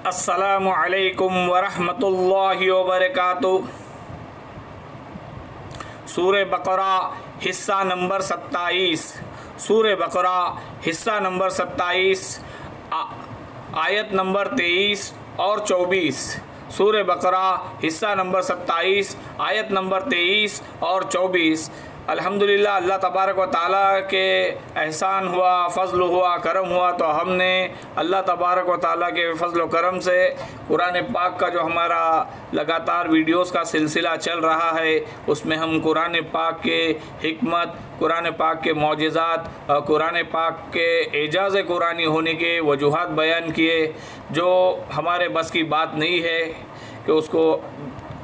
अस्सलामु अलैकुम वरहमतुल्लाहि वबरकातुहू। सूरह बकरा हिस्सा नंबर 27। सूरह बकरा हिस्सा नंबर 27 आयत नंबर 23 और 24। सूरह बकरा हिस्सा नंबर 27 आयत नंबर 23 और 24। अल्हम्दुलिल्लाह, अल्लाह तबारक व ताला के एहसान हुआ, फ़ज़ल हुआ, करम हुआ, तो हमने अल्लाह तबारक व ताला के फ़ज़ल व करम से कुरान पाक का जो हमारा लगातार वीडियोस का सिलसिला चल रहा है, उसमें हम कुरान पाक के हिकमत, कुरान पाक के मौजिज़ात और कुरान पाक के एजाज़ कुरानी होने के वजूहात बयान किए। जो हमारे बस की बात नहीं है कि उसको,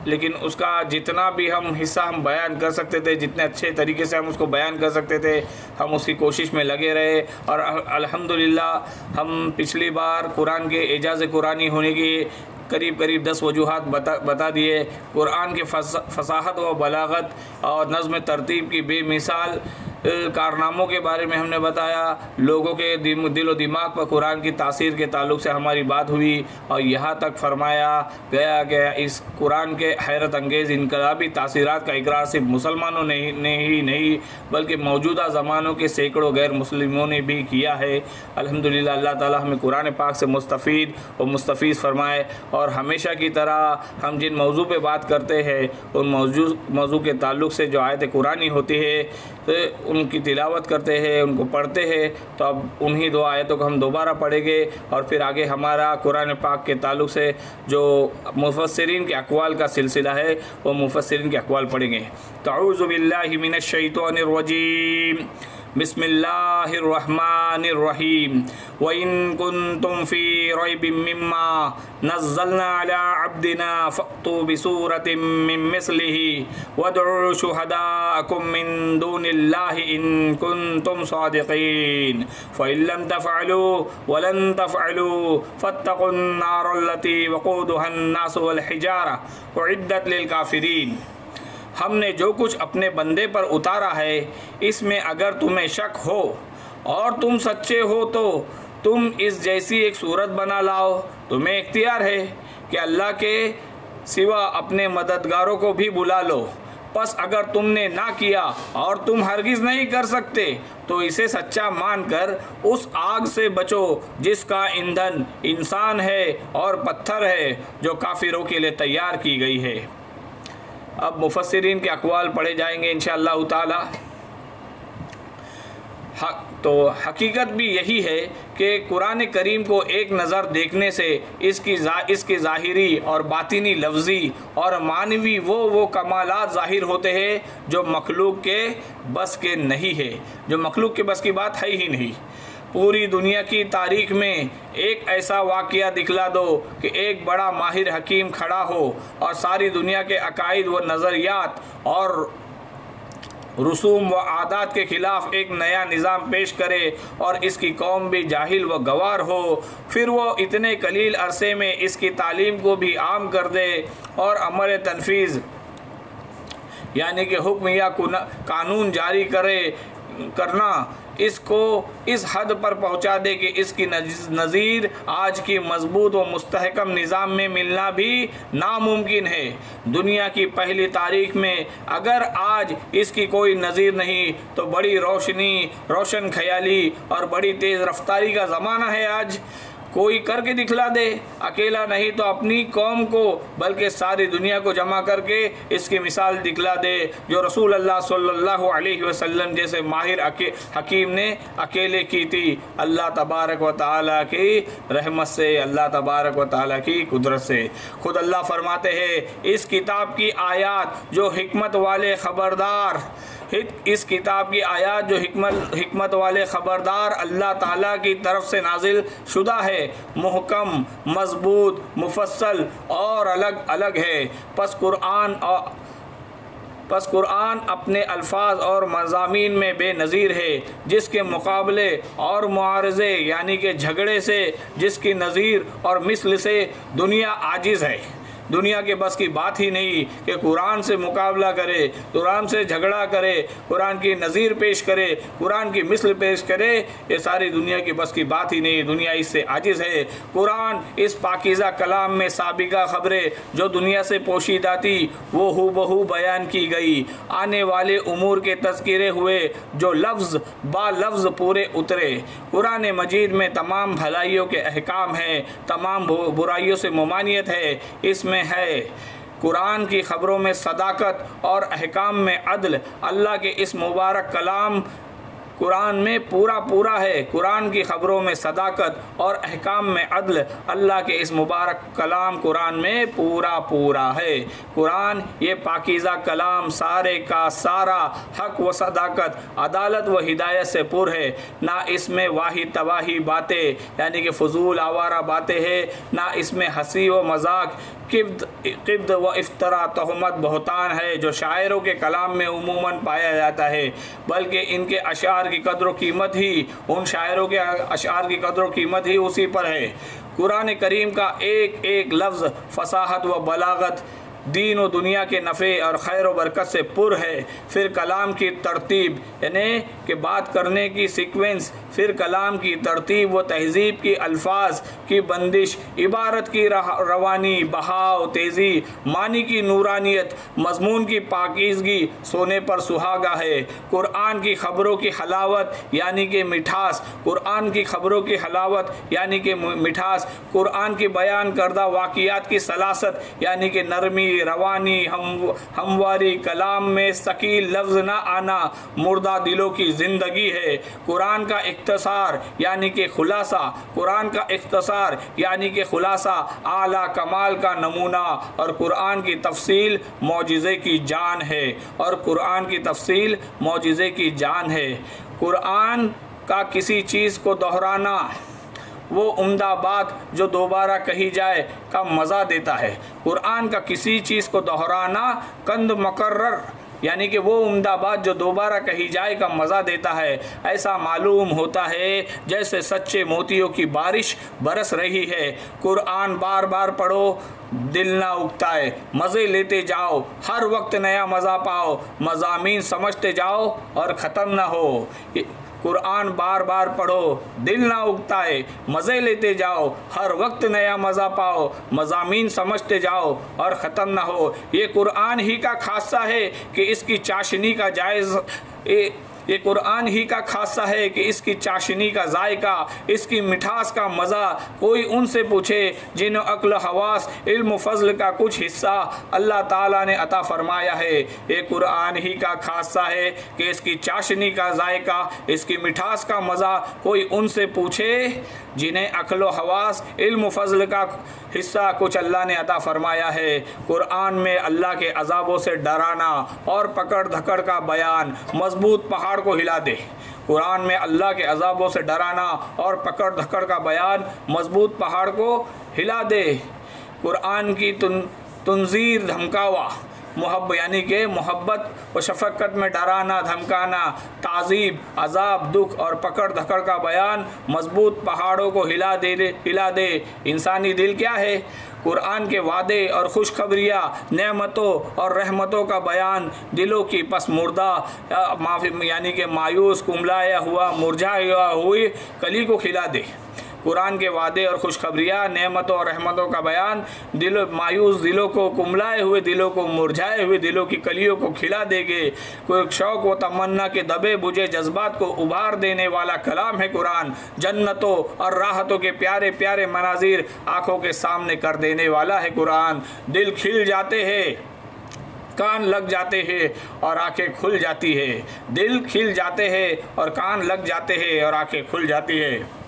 लेकिन उसका जितना भी हम हिस्सा हम बयान कर सकते थे, जितने अच्छे तरीके से हम उसको बयान कर सकते थे, हम उसकी कोशिश में लगे रहे। और अल्हम्दुलिल्लाह हम पिछली बार कुरान के एजाज़ कुरानी होने की करीब 10 वजूहात बता दिए। कुरान के फसाहत व बलागत और नज़्म तरतीब की बेमिसाल कारनामों के बारे में हमने बताया। लोगों के दिल व दिमाग पर कुरान की तासीर के ताल्लुक़ से हमारी बात हुई और यहाँ तक फरमाया गया कि इस कुरान के हैरत अंगेज़ इनकलाबी तासीरात का इकरार सिर्फ मुसलमानों ने ही नहीं बल्कि मौजूदा ज़मानों के सैकड़ों गैर मुस्लिमों ने भी किया है। अल्हम्दुलिल्लाह, अल्लाह ताला हमें कुरान पाक से मुस्तफ़ीद और मुस्तफ़ीज़ फरमाए। और हमेशा की तरह हम जिन मौजू पे बात करते हैं, उन मौजू के ताल्लुक़ से जो आयत कुरानी होती है तो उनकी तिलावत करते हैं, उनको पढ़ते हैं। तो अब उन्हीं 2 आयतों को हम दोबारा पढ़ेंगे और फिर आगे हमारा कुरान पाक के ताल्लुक़ से जो मुफस्सिरीन के अक़वाल का सिलसिला है, वो मुफस्सिरीन के अक़वाल पढ़ेंगे। तो अऊज़ु बिल्लाहि मिनश शैतानिर रजीम, बिस्मिल्लाहिर्रहमानिर्रहीम। व इन कुन्तुम फ़ी रैबिम मिम्मा नज़्ज़लना अला अब्दिना फ़अतू बिसूरतिम मिन मिस्लिही वदउ शुहदाअकुम मिन दूनिल्लाहि इन कुन्तुम सादिक़ीन फ़इन लम तफ़अलू वलन तफ़अलू फ़त्तक़ुन नारल्लती वक़ूदुहन नासु वल हिजारा उइद्दत लिल काफ़िरीन। हमने जो कुछ अपने बंदे पर उतारा है, इसमें अगर तुम्हें शक हो और तुम सच्चे हो तो तुम इस जैसी एक सूरत बना लाओ। तुम्हें इख्तियार है कि अल्लाह के सिवा अपने मददगारों को भी बुला लो। बस अगर तुमने ना किया और तुम हरगिज़ नहीं कर सकते तो इसे सच्चा मानकर उस आग से बचो जिसका ईंधन इंसान है और पत्थर है, जो काफिरों के लिए तैयार की गई है। अब मुफस्सिरीन के अक़वाल पढ़े जाएंगे इंशाअल्लाह ताला। तो हकीकत भी यही है कि कुरान करीम को एक नज़र देखने से इसकी ज़ाहिरी और बातिनी लफ्ज़ी और मानवी वो कमालात ज़ाहिर होते हैं जो मखलूक के बस के नहीं है, जो मखलूक के बस की बात है ही नहीं। पूरी दुनिया की तारीख में एक ऐसा वाक़या दिखला दो कि एक बड़ा माहिर हकीम खड़ा हो और सारी दुनिया के अकायद व नज़रियात और रसूम व आदात के ख़िलाफ़ एक नया निज़ाम पेश करे और इसकी कौम भी जाहिल व गवार हो। फिर वो इतने कलील अरसे में इसकी तालीम को भी आम कर दे और अमल तनफीज़ यानी कि हुक्म या कानून जारी करना इसको इस हद पर पहुंचा दे कि इसकी नज़ीर आज की मजबूत व मुस्तहकम निज़ाम में मिलना भी नामुमकिन है। दुनिया की पहली तारीख में अगर आज इसकी कोई नज़ीर नहीं तो बड़ी रोशन ख्याली और बड़ी तेज़ रफ्तारी का ज़माना है। आज कोई करके दिखला दे, अकेला नहीं तो अपनी कौम को बल्कि सारी दुनिया को जमा करके इसकी मिसाल दिखला दे, जो रसूल अल्लाह सल्लल्लाहु अलैहि वसल्लम जैसे माहिर हकीम ने अकेले की थी, अल्लाह तबारक व ताला की रहमत से, अल्लाह तबारक व ताला की कुदरत से। खुद अल्लाह फरमाते हैं, इस किताब की आयात जो हिकमत वाले ख़बरदार, इस किताब की आयत जो हिकमत वाले ख़बरदार अल्लाह ताला की तरफ से नाजिल शुदा है, मुहकम, मजबूत, मुफस्सल और अलग अलग है। पस कुरान अपने अल्फाज और मज़ामीन में बेनज़ीर है, जिसके मुकाबले और मुआरज़े यानी कि झगड़े से, जिसकी नज़ीर और मिसल से दुनिया आजिज़ है। दुनिया के बस की बात ही नहीं कि कुरान से मुकाबला करे, कुरान से झगड़ा करे, कुरान की नज़ीर पेश करे, कुरान की मिसल पेश करे। ये सारी दुनिया की बस की बात ही नहीं, दुनिया इससे आजिज़ है। कुरान इस पाकीज़ा कलाम में साबिका ख़बरें जो दुनिया से पोशीदा थी वो हूबहू बयान की गई। आने वाले उमूर के तज़किरे हुए जो लफ्ज़ बा लफ्ज़ पूरे उतरे। कुरान मजीद में तमाम भलाइयों के अहकाम हैं, तमाम बुराइयों से ममानियत है। इसमें है कुरान की ख़बरों में सदाकत और अहकाम में अदल। अल्लाह के इस मुबारक कलाम कुरान में पूरा है। कुरान की ख़बरों में सदाकत और अहकाम में अदल। अल्लाह के इस मुबारक कलाम कुरान में पूरा है। कुरान ये पाकीज़ा कलाम सारे का सारा हक व सदाकत, अदालत व हिदायत से पुर है। ना इसमें वाही तवाही बातें यानी कि फजूल आवारा बातें हैं, ना इसमें हंसी व मजाक, किब्द व इफ्तरा, तहमत, बहतान है जो शायरों के कलाम में उमूमन पाया जाता है। बल्कि इनके अशार की कदर कीमत ही, उन शायरों के अशार की कदर कीमत ही उसी पर है। कुरान करीम का एक एक लफ्ज़ फसाहत व बलागत, दीन व दुनिया के नफ़े और खैर व बरकत से पुर है। फिर कलाम की तरतीब यानी कि बात करने की सीक्वेंस, फिर कलाम की तरतीब व तहज़ीब की अल्फाज की बंदिश, इबारत की रवानी, बहाव, तेज़ी, मानी की नूरानियत, मजमून की पाकीज़गी सोने पर सुहागा है। कुरान की ख़बरों की हलावत यानी कि मिठास, कुरान की ख़बरों की हलावत यानी कि मिठास, कुरान की बयान करदा वाक़ियात की सलासत यानी कि नरमी, रवानी, हमवारी, कलाम में सकील लफ्ज़ ना आना मुर्दा दिलों की ज़िंदगी है। कुरान का इख्तसार यानी कि खुलासा, कुरान का इख्तसार यानी कि खुलासा आला कमाल का नमूना। और कुरान की तफसील मौजिज़े की जान है, और कुरान की तफसील मौजिज़े की जान है। कुरान का किसी चीज़ को दोहराना वो उम्दा बात जो दोबारा कही जाए का मज़ा देता है। कुरान का किसी चीज़ को दोहराना कंद मुकर्रर यानी कि वो उम्दा बात जो दोबारा कही जाए का मज़ा देता है। ऐसा मालूम होता है जैसे सच्चे मोतियों की बारिश बरस रही है। कुरान बार बार पढ़ो, दिल ना उगताए, मज़े लेते जाओ, हर वक्त नया मज़ा पाओ, मज़ामीन समझते जाओ और ख़त्म ना हो। कुरान बार बार पढ़ो, दिल ना उगताए, मज़े लेते जाओ, हर वक्त नया मज़ा पाओ, मज़ामीन समझते जाओ और ख़त्म ना हो। ये कुरान ही का खासा है कि इसकी चाशनी का जायज़ ये कुरान ही का खासा है कि इसकी चाशनी का जायका, इसकी मिठास का मज़ा कोई उनसे पूछे जिन्हें अक्ल, हवास, इल्म, फ़ज़ल का कुछ हिस्सा अल्लाह ताला ने अता फ़रमाया है। ये कुरान ही का खासा है कि इसकी चाशनी का जायका, इसकी मिठास का मज़ा कोई उनसे पूछे जिन्हें अक्ल, हवास, इल्म, फ़ज़ल का हिस्सा कुछ अल्लाह ने अता फ़रमाया है। कुरान में अल्लाह के अज़ाबों से डराना और पकड़ धकड़ का बयान मजबूत पहाड़ को हिला दे। कुरान में अल्लाह के अज़ाबों से डराना और पकड़ धकड़ का बयान मजबूत पहाड़ को हिला दे। कुरान की तंज़ीर धमकावा, यानी कि मोहब्बत व शफ़क़त में डराना, धमकाना, ताज़ीब, अज़ाब, दुख और पकड़ धकड़ का बयान मजबूत पहाड़ों को हिला दे। इंसानी दिल क्या है? कुरान के वादे और खुशखबरियाँ, नेमतों और रहमतों का बयान दिलों की पसमुर्दा यानी कि मायूस, कुमलाया हुआ, मुरझाया हुई कली को खिला दे। कुरान के वादे और खुशखबरियाँ, नेमतों और रहमतों का बयान मायूस दिलों को, कुमलाए हुए दिलों को, मुरझाए हुए दिलों की कलियों को खिला देंगे। कोई शौक़ व तमन्ना के दबे बुझे जज्बात को उभार देने वाला कलाम है कुरान। जन्नतों और राहतों के प्यारे प्यारे मनाजिर आँखों के सामने कर देने वाला है कुरान। दिल खिल जाते हैं, कान लग जाते हैं और आंखें खुल जाती है। दिल खिल जाते हैं और कान लग जाते हैं और आंखें खुल जाती है।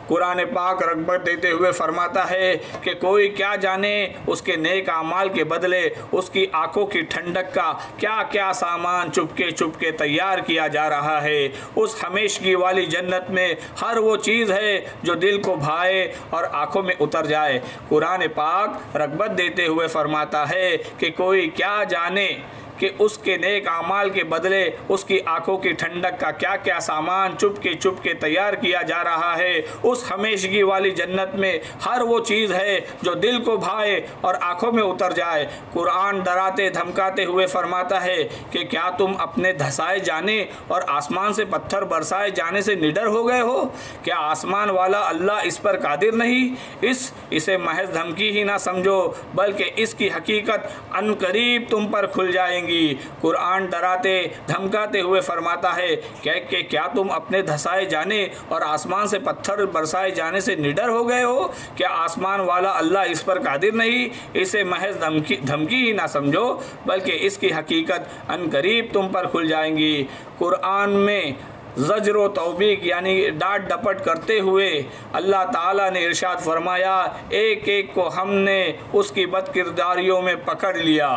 कुरान पाक रग़बत देते हुए फरमाता है कि कोई क्या जाने उसके नेक आमाल के बदले उसकी आंखों की ठंडक का क्या क्या सामान चुपके चुपके तैयार किया जा रहा है। उस हमेशगी वाली जन्नत में हर वो चीज़ है जो दिल को भाए और आंखों में उतर जाए। कुरान पाक रग़बत देते हुए फरमाता है कि कोई क्या जाने कि उसके नेक आमाल के बदले उसकी आंखों की ठंडक का क्या क्या सामान चुप के तैयार किया जा रहा है। उस हमेशगी वाली जन्नत में हर वो चीज़ है जो दिल को भाए और आंखों में उतर जाए। कुरान डराते धमकाते हुए फरमाता है कि क्या तुम अपने धसाए जाने और आसमान से पत्थर बरसाए जाने से निडर हो गए हो? क्या आसमान वाला अल्लाह इस पर कादिर नहीं? इसे महज धमकी ही ना समझो, बल्कि इसकी हकीकत अनकरीब तुम पर खुल जाएंगी। कुरान डराते धमकाते हुए फरमाता है कि क्या तुम अपने धसाए जाने और आसमान से पत्थर बरसाए जाने से निडर हो गए हो? क्या आसमान वाला अल्लाह इस पर कादिर नहीं? इसे महज धमकी ही ना समझो, बल्कि इसकी हकीकत अनकरीब तुम पर खुल जाएंगी। कुरान में ज़ज्र व तौबीक यानी डांट डपट करते हुए अल्लाह ताला ने इरशाद फरमाया, एक एक को हमने उसकी बदकिरदारियों में पकड़ लिया।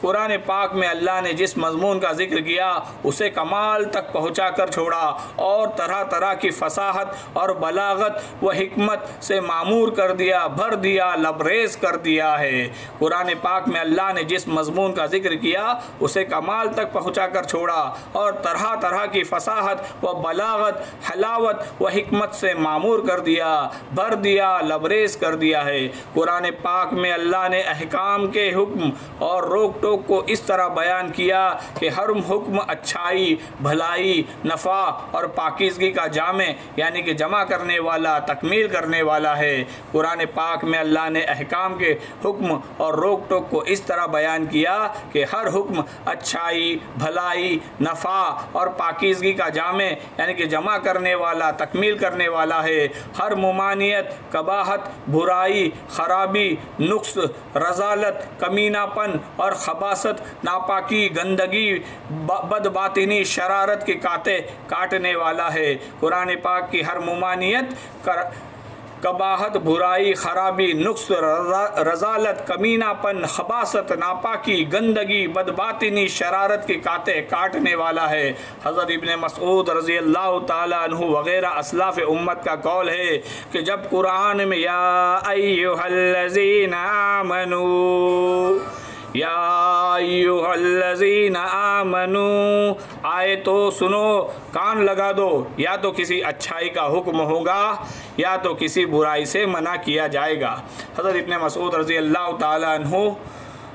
कुरान पाक में अल्लाह ने जिस मज़मून का जिक्र किया उसे कमाल तक पहुँचा कर छोड़ा और तरह तरह की फसाहत और बलागत व हिकमत से मामूर कर दिया, भर दिया, लबरेज कर दिया है। कुरान पाक में अल्लाह ने जिस मज़मून का जिक्र किया उसे कमाल तक पहुँचा कर छोड़ा और तरह तरह की फसाहत व बलागत, हलावत व हिकमत से मामूर कर दिया, भर दिया, लबरेज कर दिया है। कुरान पाक में अल्लाह ने अहकाम के हुक्म और रोक टोक को इस तरह बयान किया कि हर हुक्म अच्छाई, भलाई, नफ़ा और पाकीज़गी का जामे यानी कि जमा करने वाला, तकमील करने वाला है। कुरान पाक में अल्लाह ने अहकाम के हुक्म और रोक टोक को इस तरह बयान किया कि हर हुक्म अच्छाई, भलाई, नफ़ा और पाकीज़गी का जामे यानी कि जमा करने वाला, तकमील करने वाला है। हर मुमानियत, कबाहत, बुराई, खराबी, नुक्स, रजालत, कमीनापन और खबासत, नापाकी, गंदगी, बदबातिनी, शरारत के काटने वाला है। कुरान पाक की हर मुमानियत, कबाहत, बुराई, खराबी, नुक्स, रजालत, कमीनापन, खबासत, नापाकी, गंदगी, बदबातिनी, शरारत के काटने वाला है। हज़रत इब्न मसऊद रज़ी अल्लाह ताला अन्हु वग़ैरह असलाफ़ उम्मत का कौल है कि जब कुरान में या अय्युहल्लज़ीना आमनू, या अय्युहल्लज़ीना आमनू आए तो सुनो, कान लगा दो। या तो किसी अच्छाई का हुक्म होगा या तो किसी बुराई से मना किया जाएगा। हज़रत इब्न मसऊद रज़ी अल्लाह ताला अन्हु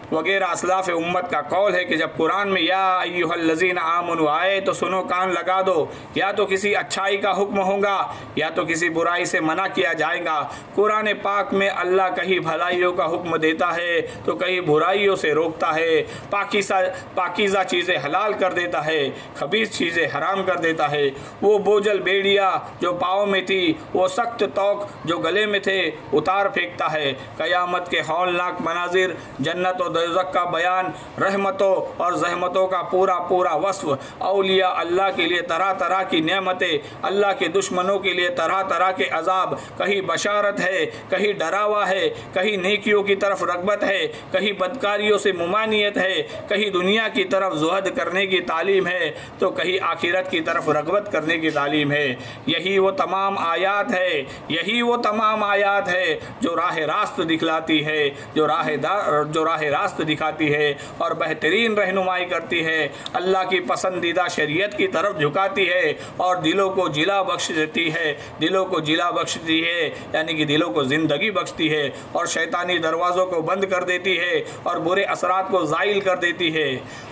वगैरह असलाफ़ उम्मत का कौल है कि जब कुरान में या अय्युहल्लज़ीना आमनू आए तो सुनो, कान लगा दो। या तो किसी अच्छाई का हुक्म होगा या तो किसी बुराई से मना किया जाएगा। कुरान पाक में अल्लाह कहीं भलाइयों का हुक्म देता है तो कहीं बुराइयों से रोकता है। पाकीज़ा चीज़ें हलाल कर देता है, खबीस चीज़ें हराम कर देता है। वो बोझल बेड़िया जो पाँव में थी, वो सख्त तौक जो गले में थे, उतार फेंकता है। क़यामत के हौलनाक मनाजिर, जन्नत और दोज़ख का बयान, रहमतों और जहमतों का पूरा वस्फ, औलिया अल्लाह के लिए तरह तरह की नेमतें, अल्लाह के दुश्मनों के लिए तरह तरह के अजाब। कहीं बशारत है, कहीं डरावा है, कहीं नेकियों की तरफ रगबत है, कहीं बदकारियों से मुमानियत है, कहीं दुनिया की तरफ जुहद करने की तालीम है तो कहीं आखिरत की तरफ रगबत करने की तालीम है। यही वो तमाम आयात है, यही वो तमाम आयात है जो राह रास्त दिखलाती है, जो राह रास्त दिखाती है और बेहतरीन रहनुमाई करती है, अल्लाह की पसंदीदा शरीयत की तरफ झुकाती है और दिलों को जिला बख्श देती है, दिलों को जिला बख्शती है यानी कि दिलों को ज़िंदगी बख्शती है और शैतानी दरवाज़ों को बंद कर देती है और बुरे असरात को ज़ाइल कर देती है।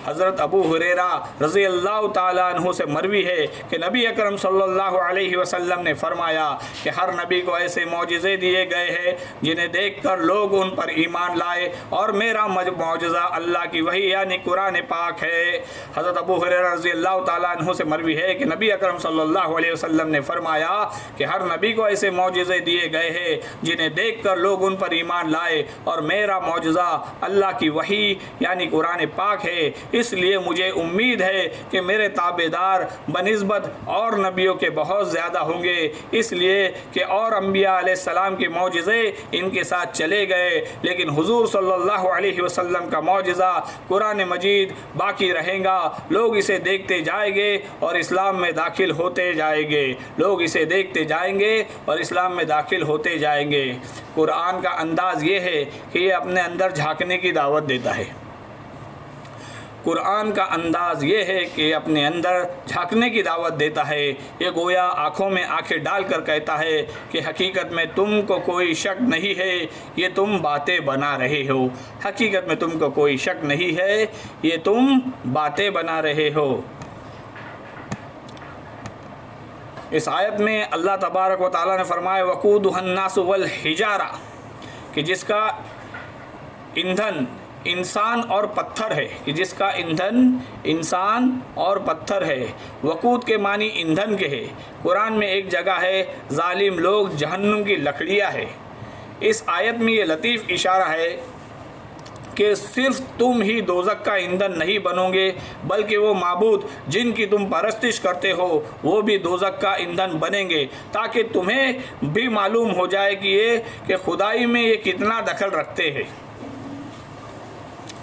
हज़रत अबू हुरैरा रज़ी अल्लाह ताला अन्हु से मरवी है कि नबी अकरम सल्लल्लाहु अलैहि वसल्लम ने फरमाया कि हर नबी को ऐसे मौजिज़े दिए गए हैं जिन्हें देखकर लोग उन पर ईमान लाए और मेरा मौजज़ा अल्लाह की वही यानी कुरान पाक है। हज़रत अबू हुरैरा रज़ी अल्लाह ताला अन्हु से मरवी है कि नबी अकरम सल्लल्लाहु अलैहि वसल्लम ने फरमाया कि हर नबी को ऐसे मौजज़े दिए गए हैं जिन्हें देखकर लोग उन पर ईमान लाए और मेरा मौजज़ा अल्लाह की वही यानी कुरान पाक है। इसलिए मुझे उम्मीद है कि मेरे ताबेदार बनिस्बत और नबियों के बहुत ज़्यादा होंगे, इसलिए कि और अम्बिया अलैहिस्सलाम के मौजज़े इनके साथ चले गए, लेकिन हुजूर सल्लल्लाहु अलैहि वसल्लम का मौजज़ा कुरान मजीद बाकी रहेगा। लोग इसे देखते जाएंगे और इस्लाम में दाखिल होते जाएंगे, लोग इसे देखते जाएंगे और इस्लाम में दाखिल होते जाएंगे। कुरान का अंदाज़ ये है कि ये अपने अंदर झांकने की दावत देता है। कुरान का अंदाज़ ये है कि अपने अंदर झांकने की दावत देता है। ये गोया आँखों में आंखें डालकर कहता है कि हकीकत में तुमको कोई शक नहीं है, ये तुम बातें बना रहे हो। हकीकत में तुमको कोई शक नहीं है, ये तुम बातें बना रहे हो। इस आयत में अल्लाह तबारक व तआला ने फरमाया वक़ूदुहन्नास वल हिजारा, कि जिसका ईंधन इंसान और पत्थर है, कि जिसका ईंधन इंसान और पत्थर है। वक़ूद के मानी ईंधन के है। कुरान में एक जगह है जालिम लोग जहन्नुम की लकड़ियाँ है। इस आयत में ये लतीफ़ इशारा है कि सिर्फ तुम ही दोज़ख का ईंधन नहीं बनोगे, बल्कि वो माबूद जिनकी तुम परस्तिश करते हो वो भी दोज़ख का ईंधन बनेंगे, ताकि तुम्हें भी मालूम हो जाए कि खुदाई में ये कितना दखल रखते हैं।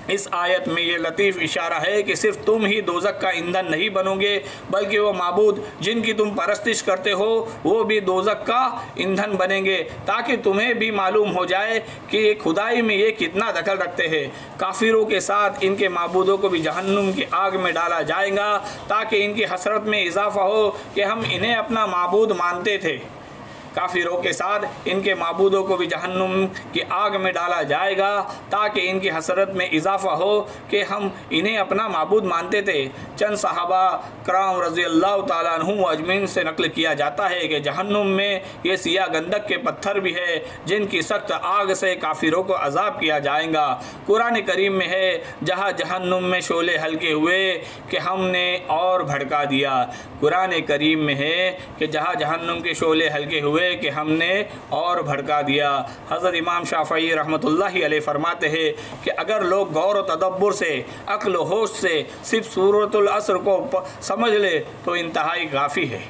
इस आयत में ये लतीफ़ इशारा है कि सिर्फ तुम ही दोज़ख का ईंधन नहीं बनोगे, बल्कि वो माबूद जिनकी तुम परस्तिश करते हो वो भी दोज़ख का ईंधन बनेंगे, ताकि तुम्हें भी मालूम हो जाए कि खुदाई में ये कितना दखल रखते हैं। काफिरों के साथ इनके माबूदों को भी जहन्नुम की आग में डाला जाएगा, ताकि इनकी हसरत में इजाफ़ा हो कि हम इन्हें अपना माबूद मानते थे। काफिरों के साथ इनके माबूदों को भी जहन्नुम की आग में डाला जाएगा, ताकि इनकी हसरत में इजाफ़ा हो कि हम इन्हें अपना माबूद मानते थे। चंद सहाबा कराम रज़ी अल्लाह ताला अन्हुम अजमीन से नकल किया जाता है कि जहन्नुम में ये सिया गंधक के पत्थर भी है, जिनकी सख्त आग से काफिरों को अजाब किया जाएगा। कुरान करीम में है जहाँ जहन्नुम में शोले हल्के हुए कि हमने और भड़का दिया। कुरान करीम में है कि जहाँ जहन्नुम के शोले हल्के हुए कि हमने और भड़का दिया। हज़रत इमाम शाफ़ई रहमतुल्लाहि अलैह फरमाते हैं कि अगर लोग गौर व तदब्बुर से, अक्ल व होश से सिर्फ सूरतुल असर को समझ ले तो इंतहाई काफ़ी है।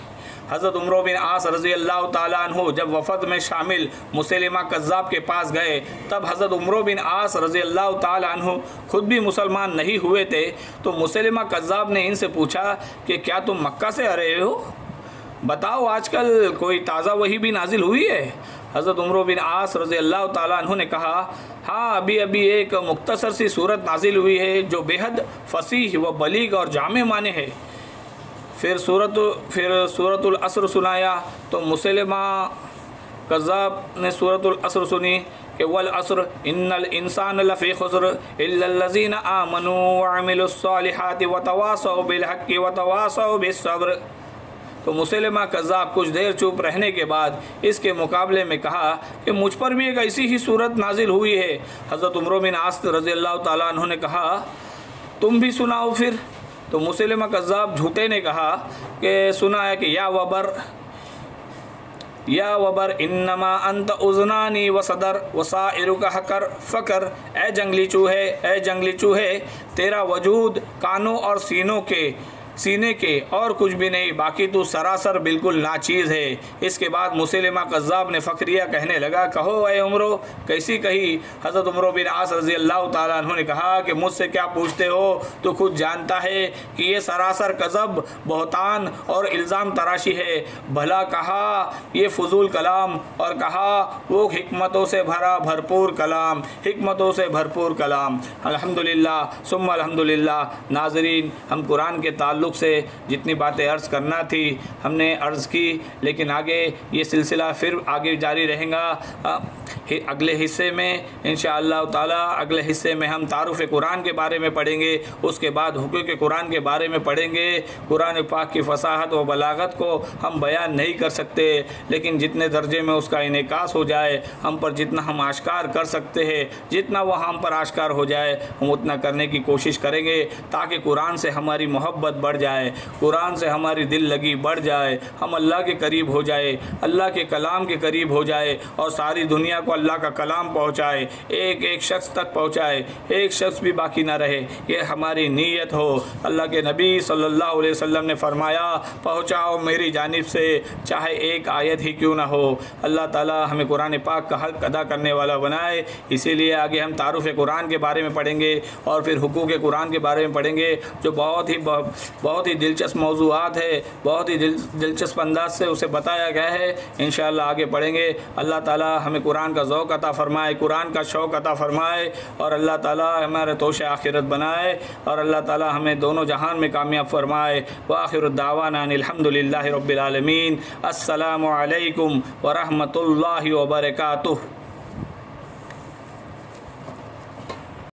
हज़रत उमर बिन आस रज़ी अल्लाह ताला अन्हु जब वफ़द में शामिल मुसैलिमा कज़्ज़ाब के पास गए, तब हज़रत उमर बिन आस रज़ी अल्लाह ताला अन्हु खुद भी मुसलमान नहीं हुए थे। तो मुसैलिमा कज़्ज़ाब ने इनसे पूछा कि क्या तुम मक्का से आ रहे हो? बताओ आजकल कोई ताज़ा वही भी नाजिल हुई है? हज़रत उमर बिन आस रज़ी अल्लाह ताला अन्हु ने कहा, हाँ, अभी अभी एक मुख्तसर सी सूरत नाजिल हुई है जो बेहद फसीह व बलीग और जामे माने है। फिर सूरतुल असर सुनाया तो मुसैलिमा कज़्ज़ाब ने सूरतुल असर सुनी कि वल असर इन्नल इंसान लफ़ी खुस्र इल्लल्लज़ीना आमनू व अमिलुस्सालिहाति व तवासौ बिल हक़्क़ि व तवासौ बिस्सब्र। तो मुसैलिमा कज़्ज़ाब कुछ देर चुप रहने के बाद इसके मुकाबले में कहा कि मुझ पर भी एक ऐसी ही सूरत नाजिल हुई है। हज़रत उमर बिन आस रज़ी अल्लाह ताला अन्हु ने कहा, तुम भी सुनाओ फिर। तो मुसैलिमा कज़्ज़ाब झूठे ने कहा कि सुना है कि या वबर इन्नमा अंत उज़नानी व सदर वसाइरुका हकर फ़कर। ए जंगली चूहे, तेरा वजूद कानों और सीने के और कुछ भी नहीं, बाकी तू सरासर बिल्कुल नाचीज़ है। इसके बाद मुसैलिमा कज़्ज़ाब ने फ़क्रिया कहने लगा, कहो ए उमरो, कैसी कही? हज़रत उमर बिन आस रज़ी अल्लाह ताला अन्हु ने कहा कि मुझसे क्या पूछते हो, तू खुद जानता है कि ये सरासर कज़ब, बहतान और इल्ज़ाम तराशी है। भला कहा ये फजूल कलाम और कहा वो हिकमतों से भरपूर कलाम। अल्हम्दुलिल्लाह सुम्मा अल्हम्दुलिल्लाह। नाज़रीन, हम कुरान के ताल्लुक़ से जितनी बातें अर्ज़ करना थी हमने अर्ज़ की, लेकिन आगे ये सिलसिला फिर आगे जारी रहेगा। अगले हिस्से में इंशाअल्लाह ताला अगले हिस्से में हम तारुफ़ कुरान के बारे में पढ़ेंगे, उसके बाद हुकूक़ कुरान के बारे में पढ़ेंगे। कुरान पाक की फ़साहत व बलागत को हम बयान नहीं कर सकते, लेकिन जितने दर्जे में उसका इनेकास हो जाए, हम पर जितना हम आश्कार कर सकते हैं, जितना वह हम पर आश्कार हो जाए, हम उतना करने की कोशिश करेंगे, ताकि कुरान से हमारी मोहब्बत बढ़ जाए, कुरान से हमारी दिल लगी बढ़ जाए, हम अल्लाह के करीब हो जाए, अल्लाह के कलाम के करीब हो जाए और सारी दुनिया को अल्लाह का कलाम पहुँचाए, एक एक शख्स तक पहुँचाए, एक शख्स भी बाकी ना रहे। ये हमारी नीयत हो। अल्लाह के नबी सल्लल्लाहु अलैहि वसल्लम ने फरमाया, पहुँचाओ मेरी जानिब से चाहे एक आयत ही क्यों ना हो। अल्लाह ताला हमें कुरान पाक का हक़ अदा करने वाला बनाए। इसीलिए आगे हम तारुफ़ कुरान के बारे में पढ़ेंगे और फिर हुकूक़ कुरान के बारे में पढ़ेंगे, जो बहुत ही दिलचस्प मौज़ूआत है, बहुत ही दिलचस्प अंदाज से उसे बताया गया है। इंशाअल्लाह आगे पढ़ेंगे। अल्लाह ताला हमें कुरान का ज़ौक़ अता फ़रमाए, कुरान का शौक़ अता फ़रमाए और अल्लाह ताला हमारे तोश आखिरत बनाए और अल्लाह ताला हमें दोनों जहान में कामयाब फ़रमाए। व आखिरु दावाना अल्हम्दुलिल्लाहि रब्बिल आलमीन। अस्सलामु अलैकुम व रहमतुल्लाहि व बरकातुहू।